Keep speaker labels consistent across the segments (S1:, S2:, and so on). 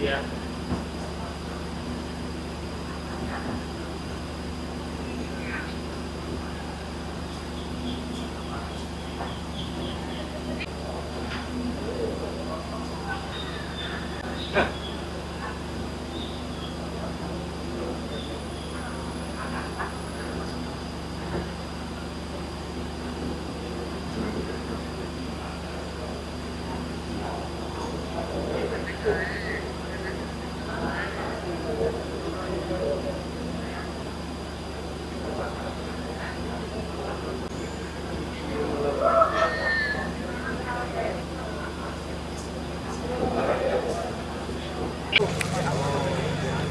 S1: Iya.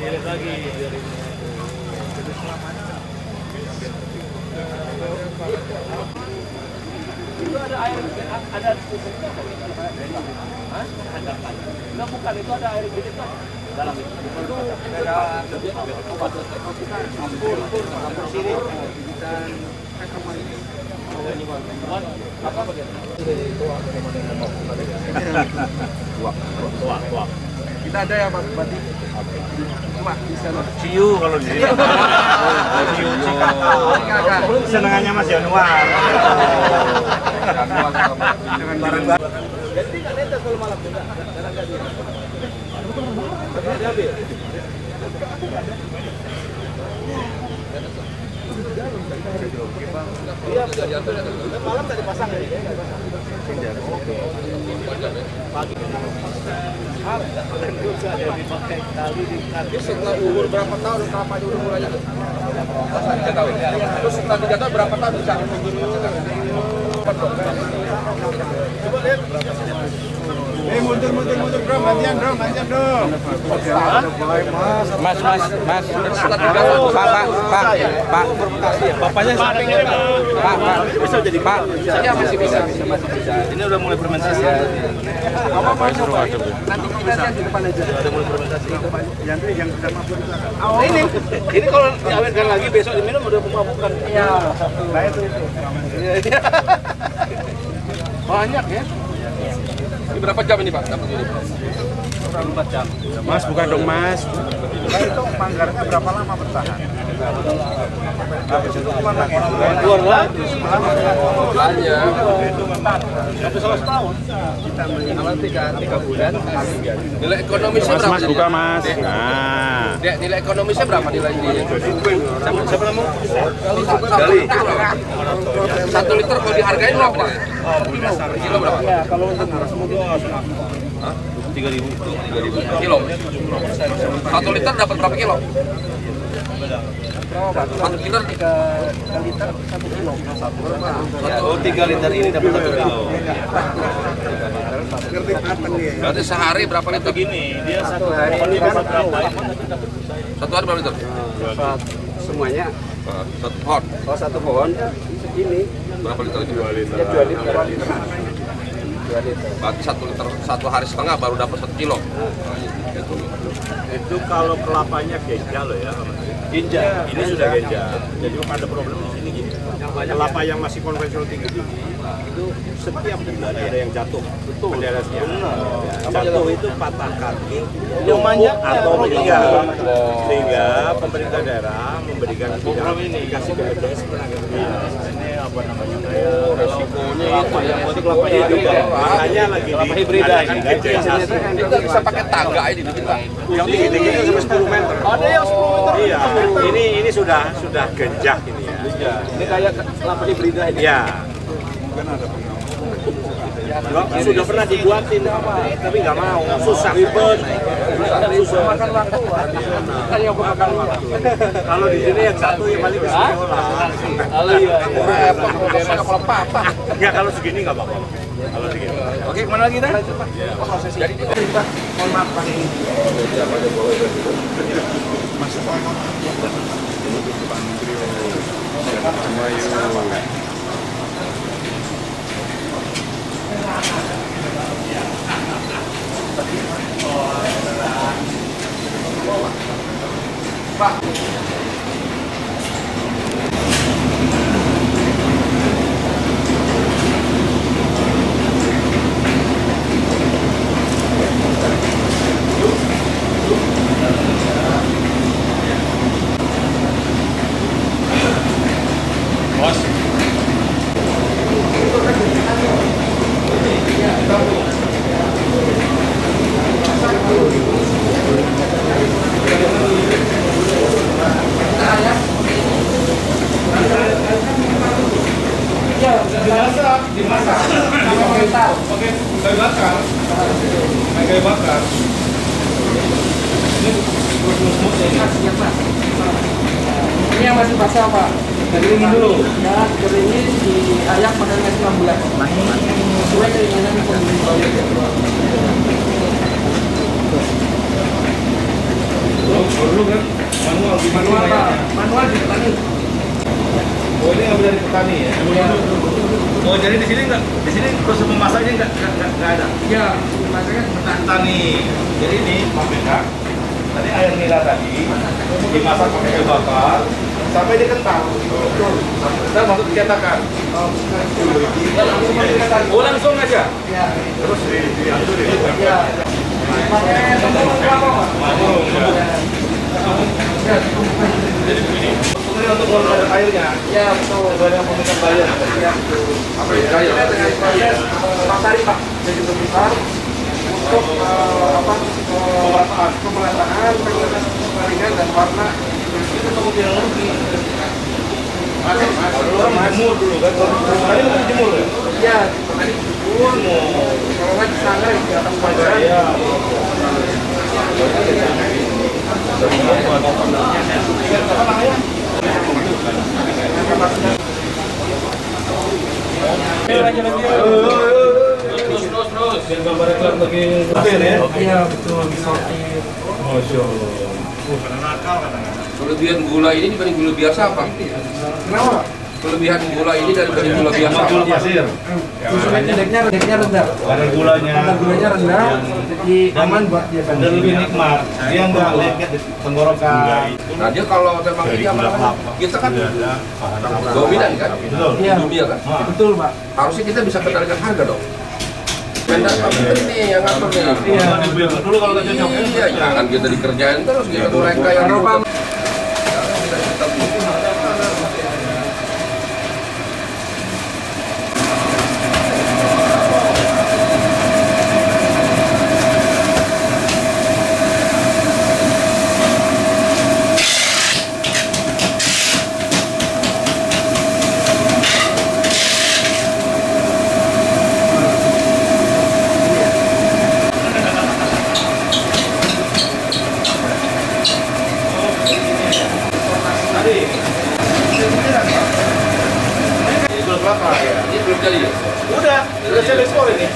S1: Dilihat lagi biar ini. Itu ada air, ada ada enggak, bukan, itu ada air gede kan dalam itu ada obat campur sini apa bagian tuak kita ada ya Pak Bupati. Cuma di sana ciu kalau di sini. Ciu senengannya Mas Januar. Bareng-bareng. Jadi nggak netes kalau malam juga. Jarang jadi. Iya, malam tadi pasang ya. Pagi. Setelah umur berapa tahun kampanye udah mulai? 3 tahun. Terus setelah 3 tahun berapa tahun bisa? Coba lihat. Mundur bro, gantian bro. Mas. Pak. Bapaknya sampingnya Pak. Bisa jadi Pak. Saya masih bisa. Ini udah mulai fermentasi. Apa suruh aja. Nanti kita lihat di depan aja. Udah mulai fermentasi. Yang sudah mabuk. Ini kalau diawetkan lagi besok diminum udah pemabukan. Iya. Nah itu. Banyak ya. Ini berapa jam ini Pak? Kurang 4 jam. Mas, bukan dong Mas. Nah, itu manggarnya berapa lama bertahan? Keluar lagi. Sampai 1 tahun. Kita minimal 3 bulan. Nilai ekonomisnya berapa? Mas, buka Mas. Nah. Nilai ekonomisnya berapa nilai ini? Siapa namamu? Gali. 1 liter kalau dihargain berapa? Kilo berapa? Ya, kalau untuk semua 3.000 kilo. 1 liter dapat berapa kilo? 1 liter 3 liter 1 kilo. Oh, 3 liter ini dapat 1 kilo. Berarti sehari berapa liter? Gini, dia satu hari dapat berapa? Satu hari berapa liter? Semuanya 1 pohon. Oh, 1 pohon segini. Berapa liter? 2 liter. Ya, 2 liter. Berarti 1 liter 1 hari setengah baru dapat 1 kilo. Itu kalau kelapanya genja loh ya. Genja. Ini sudah genja. Jadi ada problem di sini gini. Kelapa yang masih konvensional tinggi itu setiap bulan ada yang jatuh. Betul. Penderasnya. Jatuh itu patah kaki, lumpuh atau meninggal. Sehingga pemerintah daerah memberikan program ini kasih ke BPS ini apa namanya resikonya itu ya. Kelapanya juga. Makanya lagi di hibrida ini. Kita bisa pakai tangga ini kita. Yang tinggi sampai 10 meter. Ada yang 10 meter. Iya. Ini sudah genjah ini ya. Ini kayak kelapa hibrida ini. Iya. Mungkin ada sudah pernah dibuatin tapi nggak mau, susah, ribet, susah makan waktu. Kan yang makan waktu. Kalau di sini yang satu yang paling bisa diolah. Kalau iya, kalau apa? Nggak, kalau segini nggak apa-apa. Kalau segini. Oke, kemana lagi kita? Proses. Jadi kita mohon maaf Pak ini. Mas Pak. Ini Pak Menteri. Semua yuk.
S2: Kayu bakar. Kayu bakar. Ini semut ya.
S3: Siap, Mas. Ini yang masih basah, Pak.
S2: Keringin dulu.
S3: Ya, keringin diayak pakai nasi 6 bulan. Sesuai keinginan pembeli.
S2: Dulu kan manual gimana?
S3: Manual, Pak. Manual di petani.
S2: Oh, ini ngambil dari petani ya?
S3: Ya.
S2: Oh, jadi di sini nggak, di sini proses memasaknya nggak ada.
S3: Ya, masaknya
S2: Petani. Jadi ini pabrika. Tadi air nila tadi dimasak pakai kayu bakar sampai dia kental. Kita masuk dicetakan. Oh, langsung aja.
S3: Ya.
S1: Terus diatur ya.
S3: Ya. Pakai tempurung kelapa, Pak. Ya.
S2: Jadi begini. Ini untuk mengeluarkan airnya.
S3: Ya, betul.
S2: Sesuai dengan pemilikan bayar.
S3: Ya.
S2: Apa ya?
S3: Kita dengan proses pasari, Pak. Jadi besar untuk pemerataan, pengelingan dan warna.
S2: Itu kemudian lagi. Jemur dulu kan. Tadi mau jemur ya?
S3: Iya, tadi jemur. Kalau nggak di sana di atas pagar.
S2: Iya. Terus. Biar gambarnya kelihatan lagi detail ya.
S3: Iya, betul. Disortir.
S2: Masya Allah.
S4: Kelebihan gula ini dibanding gula biasa apa?
S3: Kenapa?
S4: Kelebihan gula ini dibanding gula biasa
S2: Sama gula
S4: apa?
S2: pasir.
S3: Susunya indeknya rendah.
S2: Kadar gulanya.
S3: Kadar gulanya rendah, jadi aman buat dia kan.
S2: Dan lebih nikmat. Dia nggak lengket di tenggorokan.
S4: Nah dia kalau memang ini apa namanya? Kita kan dominan kan?
S2: Betul.
S3: Iya.
S4: Di dunia kan?
S3: Betul, Pak.
S4: Harusnya kita bisa kendalikan harga dong. Mendak ini yang ngatur nih.
S3: Iya.
S2: Dulu kalau nggak cocok ya.
S4: Iya, jangan kita dikerjain terus kita mereka yang
S3: Eropa.
S4: ini belum jadi ya?
S2: Udah saya ekspor ini.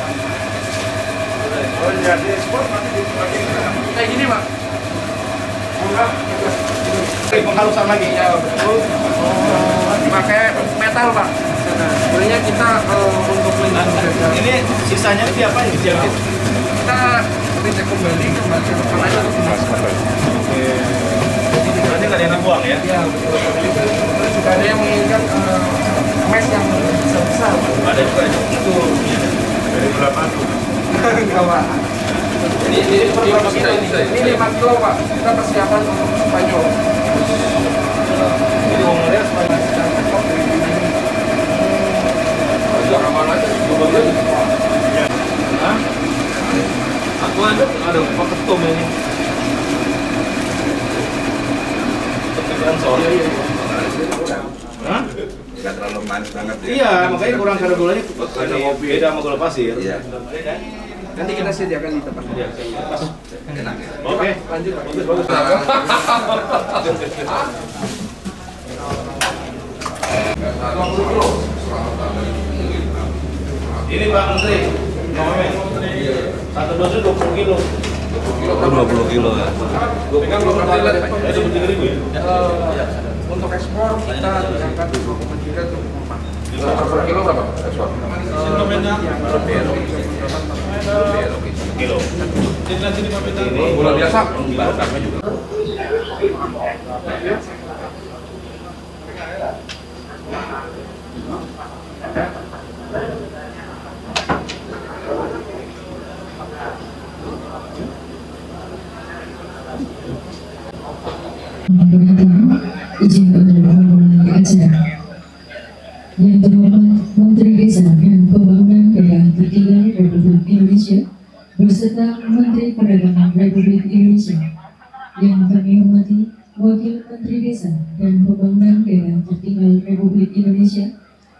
S1: Oh, jadi ekspor nanti dipakai
S3: Kayak gini, Pak.
S2: Penghalusan lagi.
S3: Ya, betul. Dipakai metal, Pak. Sebenarnya kita untuk melindungi
S2: Ini sisanya ini apa ini?
S3: kita recek kembali ke depan aja untuk dimasukkan.
S2: Oke. Berarti nggak ada yang buang ya?
S3: Iya, betul. Terus juga ada yang menginginkan mes yang besar-besar.
S2: Ada juga itu.
S1: dari berapa tuh?
S3: Enggak, Pak.
S4: Ini
S3: Ini 5 kilo, Pak. Kita persiapan untuk Spanyol.
S2: Jadi umurnya sepanjang.
S4: Jangan mana aja coba lihat.
S2: Hah? Aku ada Pak Ketum ini. Pekerjaan sore. Hah?
S5: Nggak terlalu manis banget ya.
S2: Iya, makanya kurang kadar gulanya beda sama gula pasir.
S5: Iya.
S3: Nanti kita sediakan di tempat.
S2: Iya.
S5: Enak ya.
S2: Oke,
S3: Lanjut, Pak.
S2: bagus. Ini Pak Menteri, satu dosis 20 kilo.
S4: 20 kilo ya.
S2: Pegang 20 kilo, itu 3.000 ya?
S3: Untuk ekspor kita diangkat 2,3 ke 4.
S4: 20 kilo berapa ekspor?
S2: Kilo.
S4: Ini gula biasa, barangnya juga.
S6: Izin untuk memulai acara. Yang terhormat Menteri Desa dan Pembangunan Daerah Tertinggal Republik Indonesia beserta Menteri Perdagangan Republik Indonesia. Yang kami hormati Wakil Menteri Desa dan Pembangunan Daerah Tertinggal Republik Indonesia,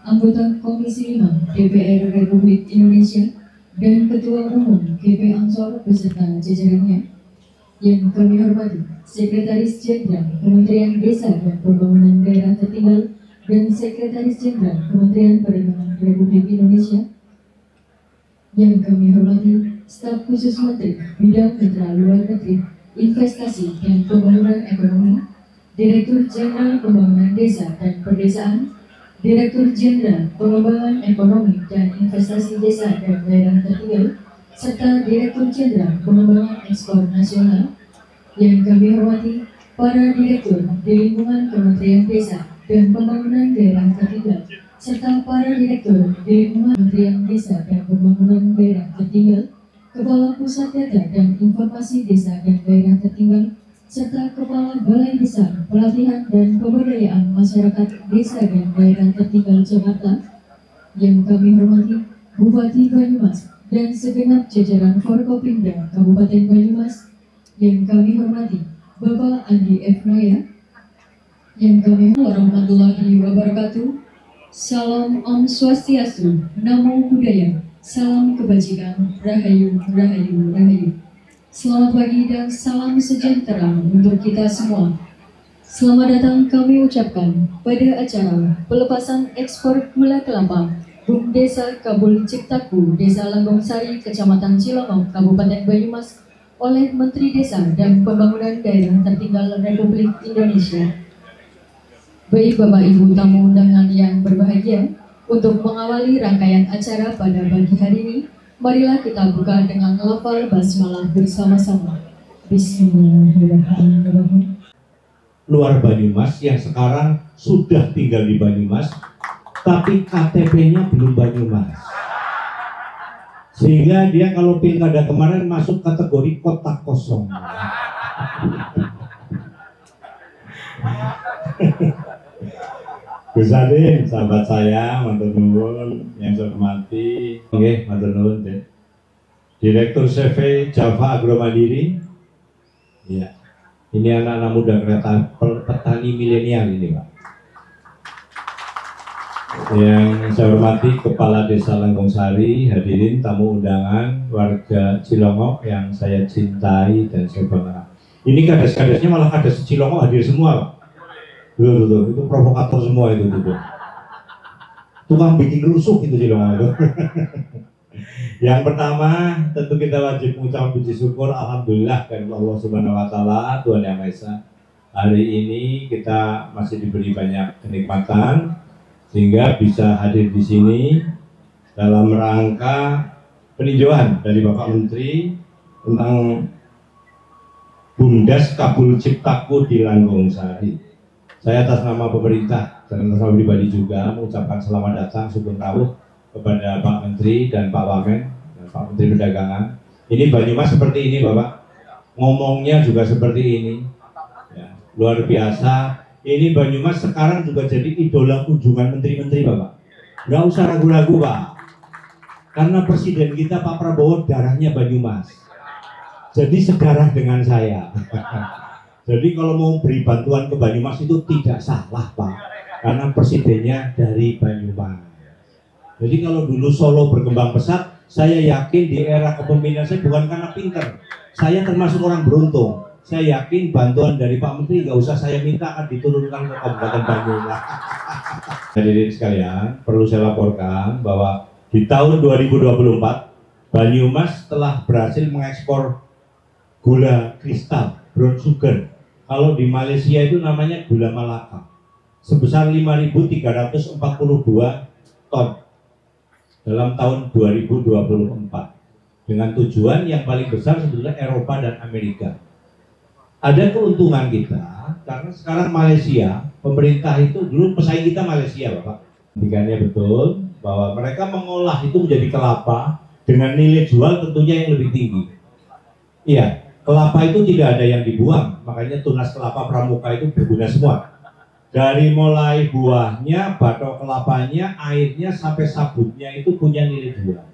S6: anggota Komisi 5 DPR Republik Indonesia, dan Ketua Umum GP Ansor beserta jajarannya. Yang kami hormati Sekretaris Jenderal Kementerian Desa dan Pembangunan Daerah Tertinggal dan Sekretaris Jenderal Kementerian Perdagangan Republik Indonesia. Yang kami hormati Staf Khusus Menteri Bidang Mitra Luar Negeri, Investasi dan Pembangunan Ekonomi, Direktur Jenderal Pembangunan Desa dan Perdesaan, Direktur Jenderal Pengembangan Ekonomi dan Investasi Desa dan Daerah Tertinggal, serta Direktur Jenderal Pengembangan Ekspor Nasional. Yang kami hormati para Direktur di lingkungan Kementerian Desa dan Pembangunan Daerah Tertinggal, serta para Direktur di lingkungan Kementerian Desa dan Pembangunan Daerah Tertinggal, Kepala Pusat Data dan Informasi Desa dan Daerah Tertinggal, serta Kepala Balai Besar Pelatihan dan Pemberdayaan Masyarakat Desa dan Daerah Tertinggal Jakarta. Yang kami hormati Bupati Banyumas dan segenap jajaran Forkopimda Kabupaten Banyumas. Yang kami hormati Bapak Andi F. Naya. Yang kami warahmatullahi wabarakatuh. Salam Om Swastiastu, Namo Buddhaya, salam kebajikan, Rahayu, Rahayu, Rahayu. Selamat pagi dan salam sejahtera untuk kita semua. Selamat datang kami ucapkan pada acara pelepasan ekspor gula kelapa BUM Desa Kabul Ciptaku, Desa Langgong Sari, Kecamatan Cilongok, Kabupaten Banyumas oleh Menteri Desa dan Pembangunan Daerah Tertinggal Republik Indonesia. Baik Bapak Ibu tamu undangan yang berbahagia, untuk mengawali rangkaian acara pada pagi hari ini, marilah kita buka dengan lafal basmalah bersama-sama. Bismillahirrahmanirrahim.
S7: Luar Banyumas yang sekarang sudah tinggal di Banyumas, tapi KTP-nya belum Banyumas. Sehingga dia kalau pilkada kemarin masuk kategori kotak kosong. Gus Adin, sahabat saya, matur nuwun yang saya hormati. Oke, matur nuwun. Direktur CV Java Agromandiri. Ya, ini anak-anak muda kereta petani milenial ini, Pak. Yang saya hormati Kepala Desa Langgong Sari, hadirin tamu undangan, warga Cilongok yang saya cintai dan saya bangga. Ini kades-kadesnya malah kades Cilongok hadir semua, Pak. Tuh, itu provokator semua itu. Tukang bikin rusuh itu Cilongok itu. Yang pertama, tentu kita wajib mengucapkan puji syukur, alhamdulillah dari Allah Subhanahu Wa Taala, Tuhan Yang Maha Esa. Hari ini kita masih diberi banyak kenikmatan, sehingga bisa hadir di sini dalam rangka peninjauan dari Bapak Menteri tentang BUMDes Kabul Ciptaku di Langgong Sari. Saya atas nama pemerintah dan atas nama pribadi juga mengucapkan selamat datang, syukur rawuh kepada Pak Menteri dan Pak Wamen dan Pak Menteri Perdagangan. Ini Banyumas seperti ini, Bapak. Ngomongnya juga seperti ini. Ya, luar biasa. Ini Banyumas sekarang juga jadi idola kunjungan menteri-menteri, Bapak. Nggak usah ragu-ragu, Pak. Karena presiden kita Pak Prabowo darahnya Banyumas. Jadi sedarah dengan saya. Jadi kalau mau beri bantuan ke Banyumas itu tidak salah, Pak. Karena presidennya dari Banyumas. Jadi kalau dulu Solo berkembang pesat, saya yakin di era kepemimpinan saya bukan karena pinter. Saya termasuk orang beruntung. Saya yakin bantuan dari Pak Menteri nggak usah saya minta, akan diturunkan ke Kabupaten Banyumas. Hadirin sekalian, perlu saya laporkan bahwa di tahun 2024 Banyumas telah berhasil mengekspor gula kristal, brown sugar. Kalau di Malaysia itu namanya gula Malaka, sebesar 5.342 ton dalam tahun 2024. Dengan tujuan yang paling besar sebetulnya Eropa dan Amerika. Ada keuntungan kita karena sekarang Malaysia, pemerintah itu dulu pesaing kita Malaysia, Bapak. Pendidikannya betul bahwa mereka mengolah itu menjadi kelapa dengan nilai jual tentunya yang lebih tinggi. Iya, kelapa itu tidak ada yang dibuang, makanya tunas kelapa pramuka itu berguna semua. Dari mulai buahnya, batok kelapanya, airnya sampai sabutnya itu punya nilai jual.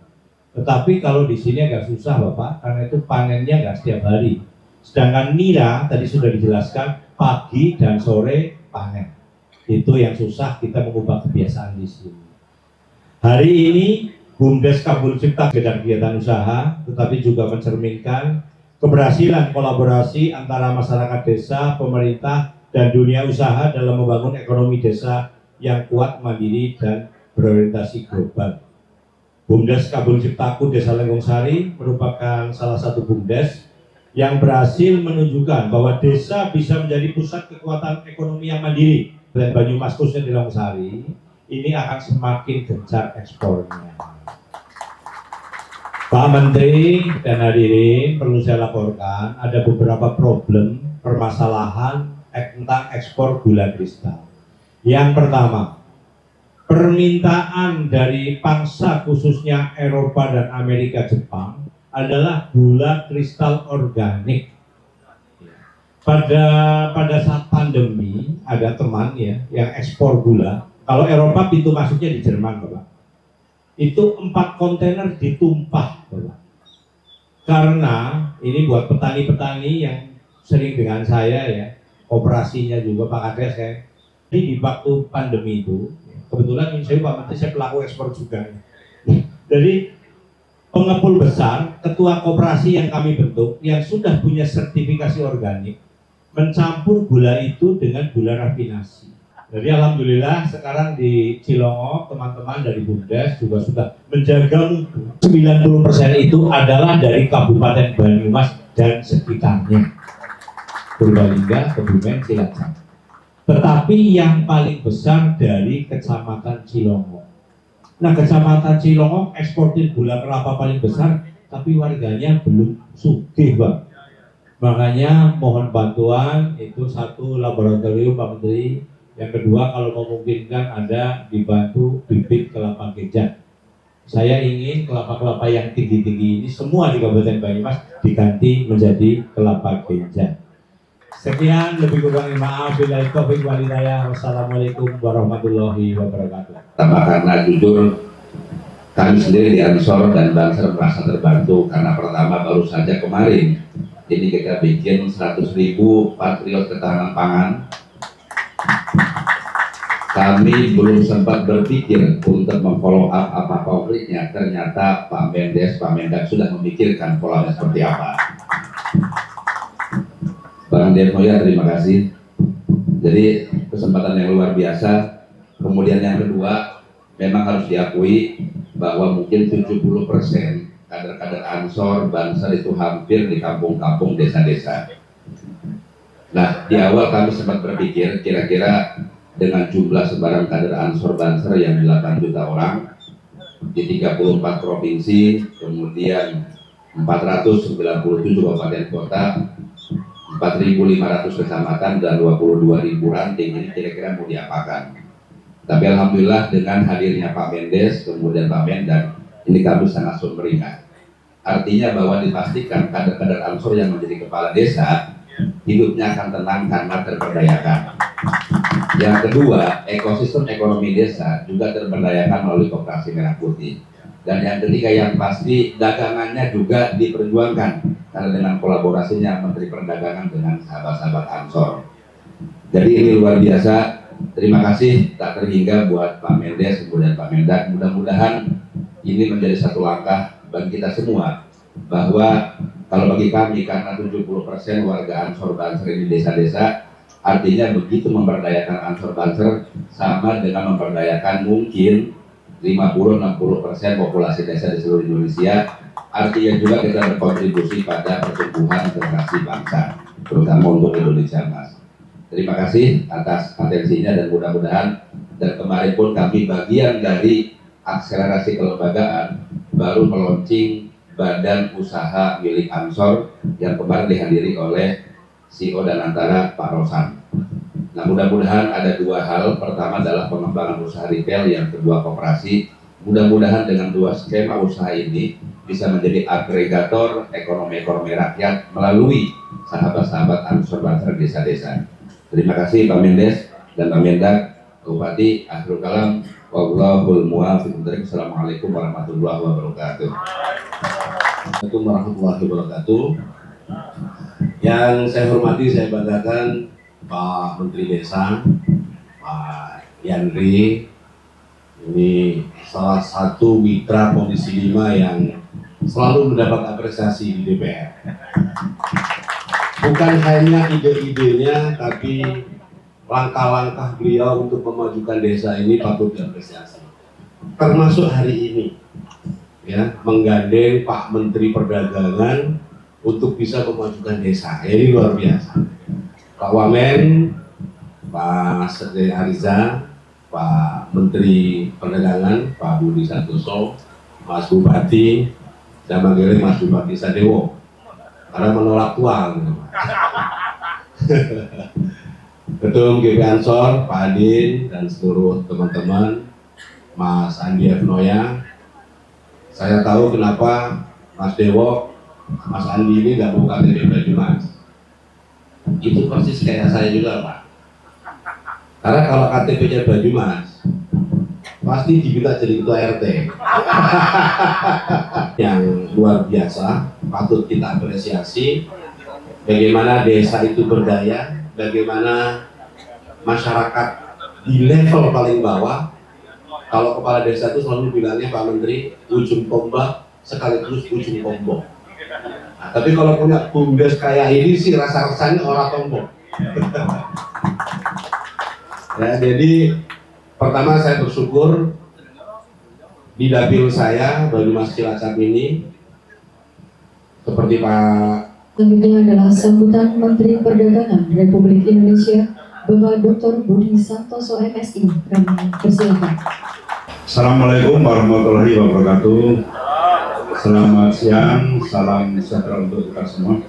S7: Tetapi kalau di sini agak susah, Bapak, karena itu panennya nggak setiap hari. Sedangkan nira tadi sudah dijelaskan pagi dan sore panen. Itu yang susah, kita mengubah kebiasaan di sini. Hari ini BUMDes Kabul Cipta kegiatan usaha, tetapi juga mencerminkan keberhasilan kolaborasi antara masyarakat desa, pemerintah, dan dunia usaha dalam membangun ekonomi desa yang kuat, mandiri, dan berorientasi global. BUMDes Kabul Ciptaku Desa Lenggong Sari merupakan salah satu BUMDes yang berhasil menunjukkan bahwa desa bisa menjadi pusat kekuatan ekonomi yang mandiri, dan Banyumas khususnya di Lenggong Sari ini akan semakin gencar ekspornya. Pak Menteri dan hadirin, perlu saya laporkan ada beberapa problem permasalahan tentang ekspor gula kristal. Yang pertama, permintaan dari pangsa khususnya Eropa dan Amerika Jepang adalah gula kristal organik. Pada saat pandemi ada teman ya yang ekspor gula. Kalau Eropa pintu masuknya di Jerman, Bapak. Itu 4 kontainer ditumpah, Bapak. Karena ini buat petani-petani yang sering dengan saya ya, operasinya juga Pak Kades ya. Di waktu pandemi itu, kebetulan saya Pak Menteri, saya pelaku ekspor juga. Jadi pengepul besar, ketua koperasi yang kami bentuk, yang sudah punya sertifikasi organik, mencampur gula itu dengan gula rafinasi. Jadi alhamdulillah sekarang di Cilongok teman-teman dari BUMDes juga sudah menjaga mutu. 90% itu adalah dari Kabupaten Banyumas dan sekitarnya, Purbalingga, Kebumen, Cilacap. Tetapi yang paling besar dari Kecamatan Cilongok. Nah, Kecamatan Cilongok eksportir gula kelapa paling besar, tapi warganya belum sugih, Bang. Makanya mohon bantuan, itu satu laboratorium Pak Menteri. Yang kedua, kalau memungkinkan ada dibantu bibit kelapa ganja. Saya ingin kelapa-kelapa yang tinggi-tinggi ini semua di Kabupaten Banyumas diganti menjadi kelapa ganja. Sekian, lebih kurang maaf. Billahi taufiq wal hidayah. Wassalamualaikum warahmatullahi wabarakatuh.
S5: Pertama, karena jujur kami sendiri di Ansor dan Banser merasa terbantu karena pertama baru saja kemarin ini kita bikin 100.000 patriot ketahanan pangan. Kami belum sempat berpikir untuk memfollow up apa konkretnya. Ternyata Pak Mendes, Pak Mendak sudah memikirkan polanya seperti apa. Bang Dermoya, terima kasih. Jadi kesempatan yang luar biasa. Kemudian yang kedua, memang harus diakui bahwa mungkin 70% kader-kader Ansor, Banser itu hampir di kampung-kampung, desa-desa. Nah, di awal kami sempat berpikir kira-kira dengan jumlah sebarang kader Ansor Banser yang 8 juta orang di 34 provinsi, kemudian 497 kabupaten kota, 4.500 kecamatan dan 22.000 ranting, ini kira-kira mau diapakan. Tapi alhamdulillah dengan hadirnya Pak Mendes, kemudian Pak Mendak, ini kami sangat sumringah. Artinya bahwa dipastikan kader-kader Ansor yang menjadi kepala desa hidupnya akan tenang karena terberdayakan. Yang kedua, ekosistem ekonomi desa juga terberdayakan melalui Koperasi Merah Putih. Dan yang ketiga yang pasti dagangannya juga diperjuangkan karena dengan kolaborasinya Menteri Perdagangan dengan sahabat-sahabat Ansor. Jadi ini luar biasa. Terima kasih tak terhingga buat Pak Mendes kemudian Pak Mendak. Mudah-mudahan ini menjadi satu langkah bagi kita semua bahwa kalau bagi kami karena 70% warga Ansor Banser ini desa-desa, artinya begitu memberdayakan Ansor Banser sama dengan memberdayakan mungkin 50-60% populasi desa di seluruh Indonesia. Artinya juga kita berkontribusi pada pertumbuhan generasi bangsa, terutama untuk Indonesia Mas. Terima kasih atas atensinya dan mudah-mudahan, dan kemarin pun kami bagian dari akselerasi kelembagaan baru meluncing badan usaha milik Ansor yang kemarin dihadiri oleh CEO dan antara Pak Rosan. Nah, mudah-mudahan ada dua hal. Pertama adalah pengembangan usaha retail, yang kedua koperasi. Mudah-mudahan dengan dua skema usaha ini bisa menjadi agregator ekonomi rakyat melalui sahabat-sahabat Ansor Banser desa-desa. Terima kasih Pak Mendes dan Pak Mendak, Bupati. Akhirul kalam, wallahul muwaffiq. Assalamualaikum warahmatullahi wabarakatuh. Assalamualaikum warahmatullahi wabarakatuh. Yang saya hormati, saya banggakan Pak Menteri Desa, Pak Yandri,
S7: Ini salah satu mitra Komisi 5 yang selalu mendapat apresiasi di DPR. Bukan hanya ide-idenya, tapi langkah-langkah beliau untuk memajukan desa ini patut diapresiasi. Termasuk hari ini, ya, menggandeng Pak Menteri Perdagangan untuk bisa memajukan desa. Ini luar biasa. Pak Wamen, Pak Sekjen Ariza, Pak Menteri Perdagangan, Pak Budi Santoso, Mas Bupati, dan manggilnya Mas Bupati Sadewo, karena menolak uang. Ketum GP Ansor, Pak Adin, dan seluruh teman-teman, Mas Andi F. Noya. Saya tahu kenapa Mas Dewo, Mas Andi ini nggak mau KTP Banyumas. Itu persis kayak saya juga, Pak. Karena kalau KTP-nya Banyumas, pasti diminta jadi ketua RT. Yang luar biasa, patut kita apresiasi bagaimana desa itu berdaya, bagaimana masyarakat di level paling bawah. Kalau kepala desa itu selalu bilangnya Pak Menteri, ujung tombak sekaligus ujung tombok. Nah, tapi kalau punya bumdes kayak ini sih rasa-rasanya orang tombok. Ya, jadi pertama saya bersyukur di dapil saya Banyumas Cilacap ini seperti Pak.
S6: Selanjutnya adalah sambutan Menteri Perdagangan Republik Indonesia Bapak Dr. Budi Santoso MSI. Kami persilakan.
S2: Assalamualaikum warahmatullahi wabarakatuh. Selamat siang, salam sejahtera untuk kita semua.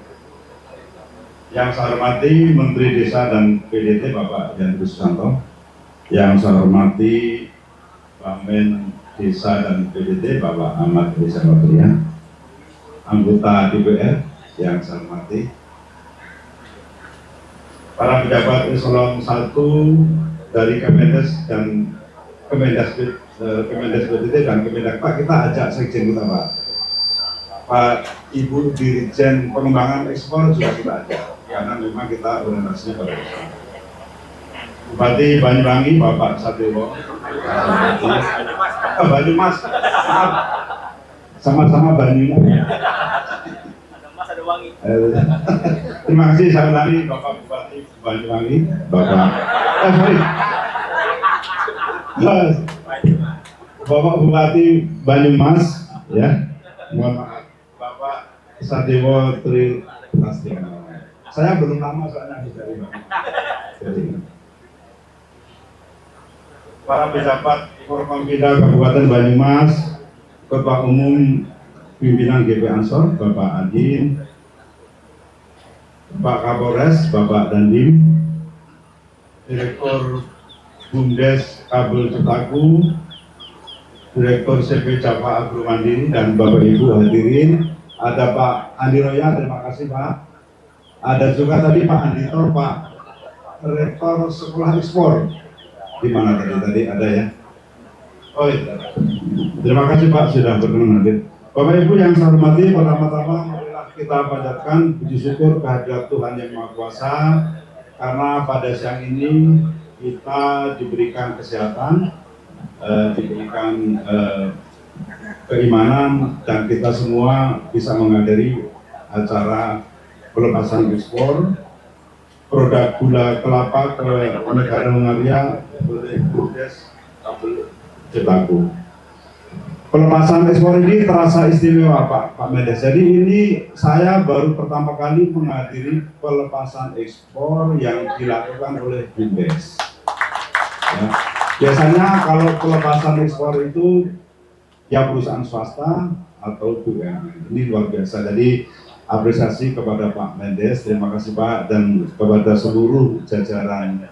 S2: Yang saya hormati Menteri Desa dan PDT Bapak Yandri Susanto, yang saya hormati Wamen Desa dan PDT Bapak Ahmad Desa Patria, anggota DPR yang saya hormati, para pejabat eselon 1 dari Kemendes dan Kemendes PDT dan Kemendak. Pak, kita ajak sekjen kita, Pak Ibu Dirjen Pengembangan Ekspor juga kita ajak, karena memang kita orientasinya pada ekspor. Bupati Banyuwangi Bapak Sadewo, Banyumas, maaf, sama-sama Banyuwangi. Terima kasih saya ulangi Bapak Bupati Banyuwangi, Bapak Bupati Banyumas, ya, mohon maaf, Bapak Sadewo Tri Prasetyo. Saya belum lama soalnya dari para pejabat Forkompinda Kabupaten Banyumas, Ketua Umum Pimpinan GP Ansor, Bapak Adin, Pak Kapolres, Bapak Dandim, Direktur Bumdes Kabel Cetaku, Direktur CP Java Agro Mandiri, dan Bapak Ibu hadirin. Ada Pak Andi Roya, terima kasih Pak. Ada juga tadi Pak Andito, Pak Rektor Sekolah Ekspor. Di mana tadi ada ya? Oh iya. Terima kasih Pak sudah berkenan hadir. Bapak Ibu yang saya hormati, pertama-tama marilah kita panjatkan puji syukur kehadirat Tuhan Yang Maha Kuasa, karena pada siang ini kita diberikan kesehatan, diberikan keimanan, dan kita semua bisa menghadiri acara pelepasan ekspor produk gula kelapa ke negara Hungaria oleh Bumdes Kabel Cetaku. Pelepasan ekspor ini terasa istimewa Pak Mendes. Jadi ini saya baru pertama kali menghadiri pelepasan ekspor yang dilakukan oleh Bumdes. Ya. Biasanya kalau pelepasan ekspor itu ya perusahaan swasta atau BUMN. Ini luar biasa. Jadi apresiasi kepada Pak Mendes, terima kasih Pak, dan kepada seluruh jajaran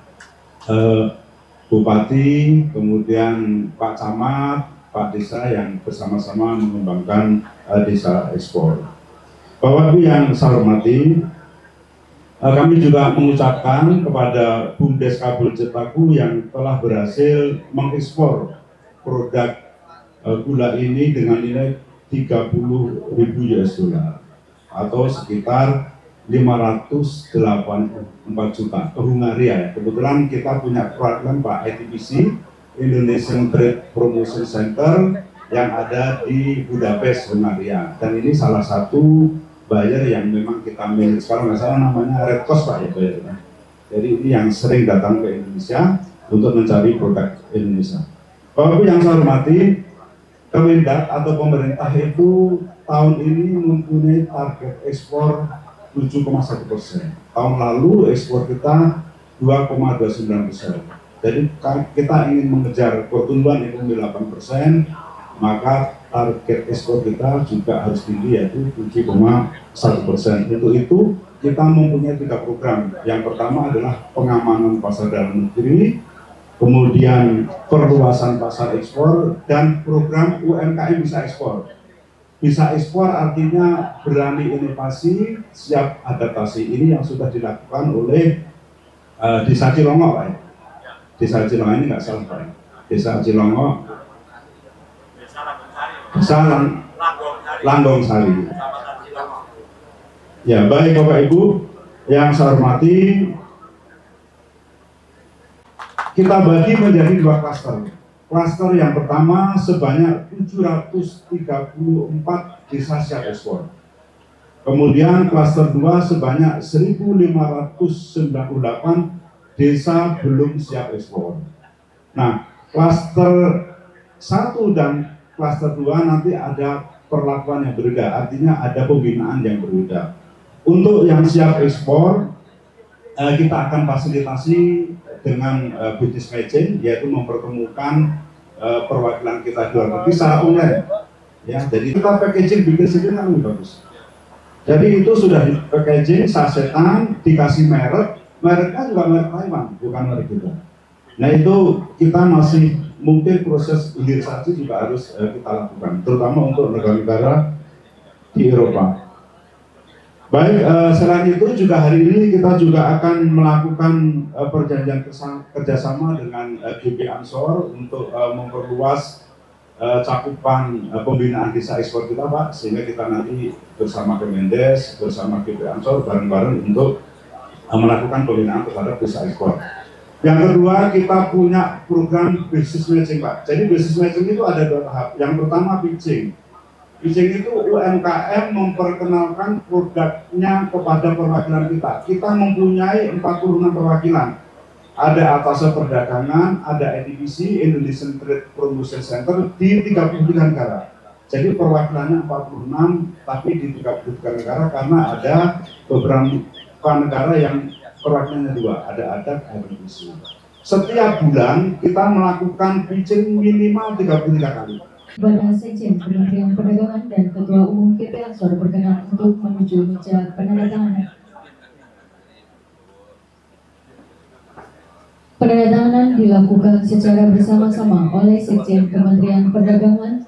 S2: Bupati, kemudian Pak Camat, Pak Desa yang bersama-sama mengembangkan desa ekspor. Bapak Ibu yang saya hormati, kami juga mengucapkan kepada Bumdes Kabel Cetaku yang telah berhasil mengekspor produk gula ini dengan nilai 30.000 US dollar atau sekitar 584 juta ke Hungaria. Kebetulan kita punya program Pak ITPC Indonesian Trade Promotion Center yang ada di Budapest, Hungaria. Dan ini salah satu buyer yang memang kita miliki sekarang, nggak salah namanya Red Coast Pak ya bayarnya. Jadi ini yang sering datang ke Indonesia untuk mencari produk Indonesia. Bapak Ibu yang saya hormati, Kemendak atau pemerintah itu tahun ini mempunyai target ekspor 7,1%. Tahun lalu ekspor kita 2,29%. Jadi kita ingin mengejar pertumbuhan ekonomi 8%, maka target ekspor kita juga harus tinggi, yaitu 7,1%. Untuk itu kita mempunyai 3 program. Yang pertama adalah pengamanan pasar dalam negeri, kemudian perluasan pasar ekspor, dan program UMKM bisa ekspor. Bisa ekspor artinya berani inovasi, siap adaptasi. Ini yang sudah dilakukan oleh Desa Cilongo, Pak. Desa Cilongo ini nggak salah, Pak. Desa Cilongo, Desa Langgong Sari. Ya, baik Bapak Ibu yang saya hormati, kita bagi menjadi 2 klaster. Klaster yang pertama sebanyak 734 desa siap ekspor. Kemudian klaster 2 sebanyak 1.598 desa belum siap ekspor. Nah, klaster 1 dan klaster 2 nanti ada perlakuan yang berbeda, artinya ada pembinaan yang berbeda. Untuk yang siap ekspor, kita akan fasilitasi dengan business matching, yaitu mempertemukan perwakilan kita di luar negeri secara online. Ya, jadi kita packaging bikin sendiri kan lebih bagus. Jadi itu sudah di packaging, sasetan, dikasih merek, mereknya juga merek Taiwan, bukan merek kita. Nah itu kita masih mungkin proses hilirisasi juga harus kita lakukan, terutama untuk negara-negara di Eropa. Baik, selain itu juga hari ini kita juga akan melakukan perjanjian kerjasama dengan GB Ansor untuk memperluas cakupan pembinaan desa ekspor kita, Pak, sehingga kita nanti bersama Kemendes, bersama GB Ansor bareng-bareng untuk melakukan pembinaan terhadap desa ekspor. Yang kedua, kita punya program business matching, Pak. Jadi business matching itu ada 2 tahap. Yang pertama pitching. Pitching itu UMKM memperkenalkan produknya kepada perwakilan kita. Kita mempunyai 46 perwakilan. Ada Atasnya Perdagangan, ada EDPC, Indonesian Trade Promotion Center di 33 negara. Jadi perwakilannya 46, tapi di 33 negara karena ada beberapa negara yang perwakilannya 2, ada adat, ada isu. Setiap bulan kita melakukan pitching minimal 33 kali.
S6: Kepada Sekjen Kementerian Perdagangan dan Ketua Umum KB Ansor berkenan untuk menuju meja penandatanganan. Penandatanganan dilakukan secara bersama-sama oleh Sekjen Kementerian Perdagangan,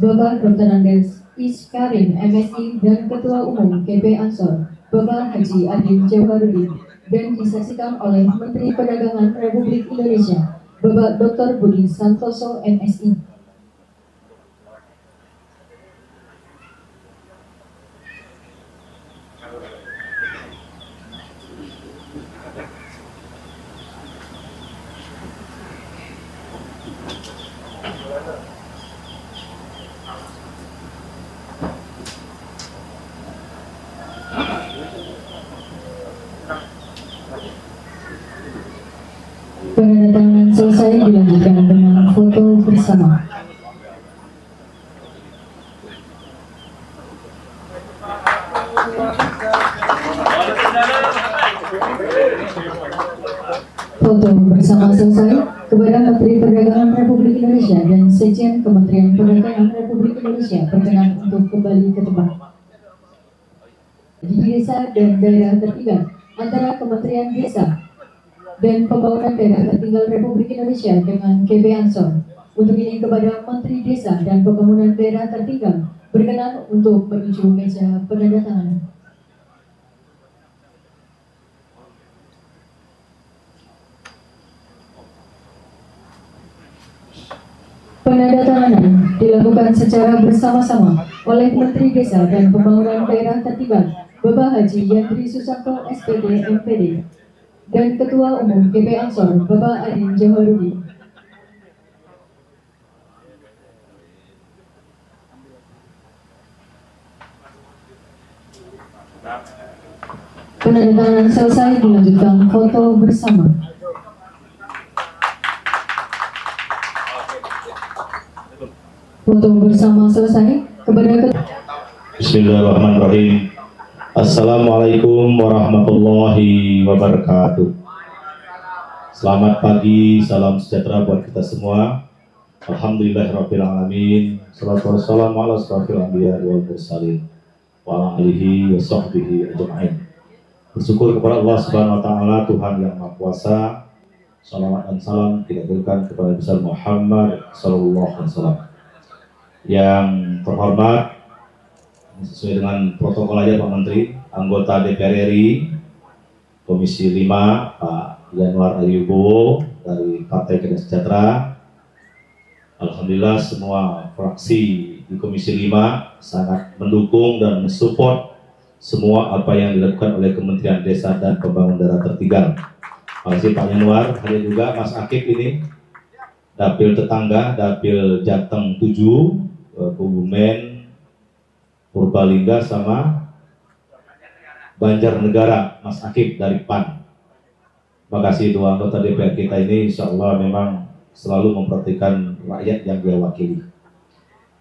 S6: Bapak Dr. Andes Iskarim, MSI, dan Ketua Umum KB Ansor, Bapak Haji Adin Jawarudin, dan disaksikan oleh Menteri Perdagangan Republik Indonesia, Bapak Dr. Budi Santoso, MSI. Penandatanganan selesai dilanjutkan dengan foto bersama. Foto bersama selesai. Kepada Menteri Perdagangan Republik Indonesia dan Sekjen Kementerian Perdagangan Republik Indonesia berkenan untuk kembali ke tempat. Di desa dan daerah tertinggal antara Kementerian Desa dan Pembangunan Daerah Tertinggal Republik Indonesia dengan KB Ansor. Untuk ini kepada Menteri Desa dan Pembangunan Daerah Tertinggal berkenan untuk menuju meja penandatanganan. Penandatanganan dilakukan secara bersama-sama oleh Menteri Desa dan Pembangunan Daerah Tertinggal Bapak Haji Yandri Susanto SPD MPD dan Ketua Umum GB Ansor Bapak Adin Jawarudin. Penandatanganan selesai, dilanjutkan foto bersama. Foto bersama selesai. Kepada
S7: Bismillahirrahmanirrahim. Assalamualaikum warahmatullahi wabarakatuh. Selamat pagi, salam sejahtera buat kita semua. Alhamdulillahirrahmanirrahim. Salatu wassalamu ala asrofil anbiya wal mursalin wa ala alihi wa sahbihi ajma'in. Bersyukur kepada Allah Subhanahu wa taala, Tuhan yang Maha Kuasa. Salawat dan salam kita berikan kepada besar Muhammad sallallahu alaihi wasallam. Yang terhormat, sesuai dengan protokol aja Pak Menteri, anggota DPR RI Komisi 5 Pak Yanuar Ayubo dari Partai Keadilan Sejahtera. Alhamdulillah semua fraksi di Komisi 5 sangat mendukung dan mensupport semua apa yang dilakukan oleh Kementerian Desa dan Pembangunan Daerah Tertinggal. Terima kasih Pak Yanuar, hadir juga Mas Akib ini, Dapil tetangga, Dapil Jateng 7, Kebumen, Purbalingga sama Banjarnegara, Mas Akib dari PAN. Terima kasih dua anggota DPR kita ini, insya Allah memang selalu memperhatikan rakyat yang dia wakili.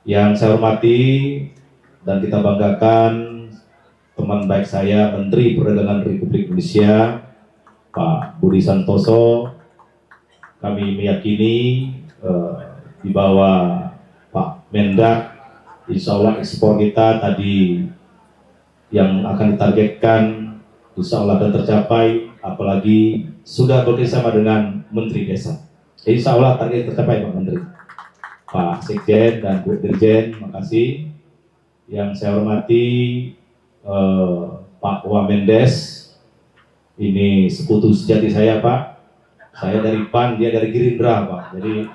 S7: Yang saya hormati dan kita banggakan teman baik saya, Menteri Perdagangan Republik Indonesia, Pak Budi Santoso. Kami meyakini di bawah Pak Mendak, insya Allah ekspor kita tadi yang akan ditargetkan, insya Allah akan tercapai, apalagi sudah bekerjasama dengan Menteri Desa. Insya Allah target tercapai Pak Menteri. Pak Sekjen dan Bu Dirjen, makasih. Yang saya hormati Pak Wamendes, ini sekutu sejati saya Pak. Saya dari PAN, dia dari Gerindra Pak. Jadi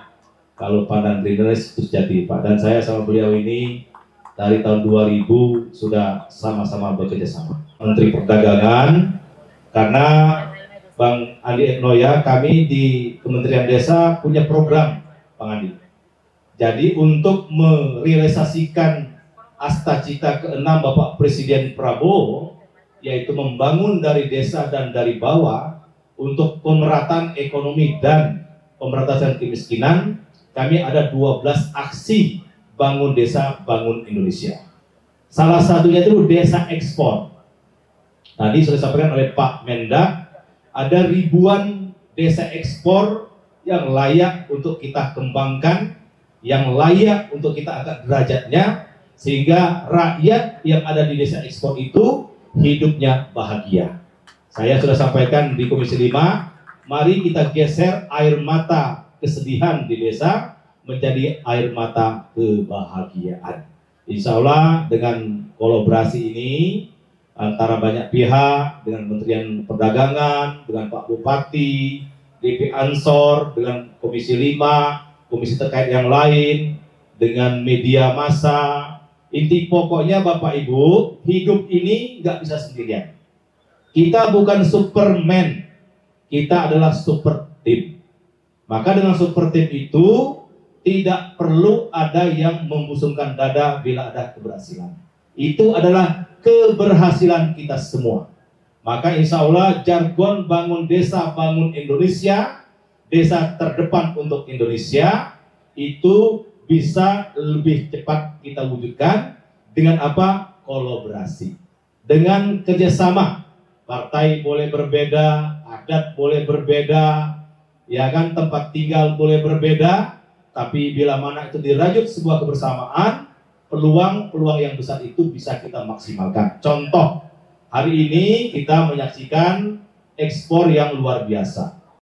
S7: kalau PAN dan Gerindra sekutu sejati Pak. Dan saya sama beliau ini dari tahun 2000 sudah sama-sama bekerja sama. Menteri Perdagangan, karena Bang Andi Etnoya, kami di Kementerian Desa punya program Bang Andi. Jadi untuk merealisasikan asta cita ke-6 Bapak Presiden Prabowo, yaitu membangun dari desa dan dari bawah untuk pemerataan ekonomi dan pemberantasan kemiskinan, kami ada 12 aksi bangun desa, bangun Indonesia. Salah satunya itu desa ekspor. Tadi sudah disampaikan oleh Pak Mendak, ada ribuan desa ekspor yang layak untuk kita kembangkan, yang layak untuk kita angkat derajatnya, sehingga rakyat yang ada di desa ekspor itu hidupnya bahagia. Saya sudah sampaikan di Komisi 5, mari kita geser air mata kesedihan di desa menjadi air mata kebahagiaan. Insya Allah dengan kolaborasi ini antara banyak pihak, dengan Kementerian Perdagangan, dengan Pak Bupati, DP Ansor, dengan Komisi 5, komisi terkait yang lain, dengan media massa. Inti pokoknya Bapak Ibu, hidup ini nggak bisa sendirian. Kita bukan Superman, kita adalah super team. Maka dengan super team itu tidak perlu ada yang membusungkan dada bila ada keberhasilan. Itu adalah keberhasilan kita semua. Maka insya Allah jargon bangun desa, bangun Indonesia, desa terdepan untuk Indonesia, itu bisa lebih cepat kita wujudkan dengan apa? Kolaborasi. Dengan kerjasama. Partai boleh berbeda, adat boleh berbeda, ya kan, tempat tinggal boleh berbeda, tapi bila mana itu dirajut sebuah kebersamaan, peluang-peluang yang besar itu bisa kita maksimalkan. Contoh, hari ini kita menyaksikan ekspor yang luar biasa.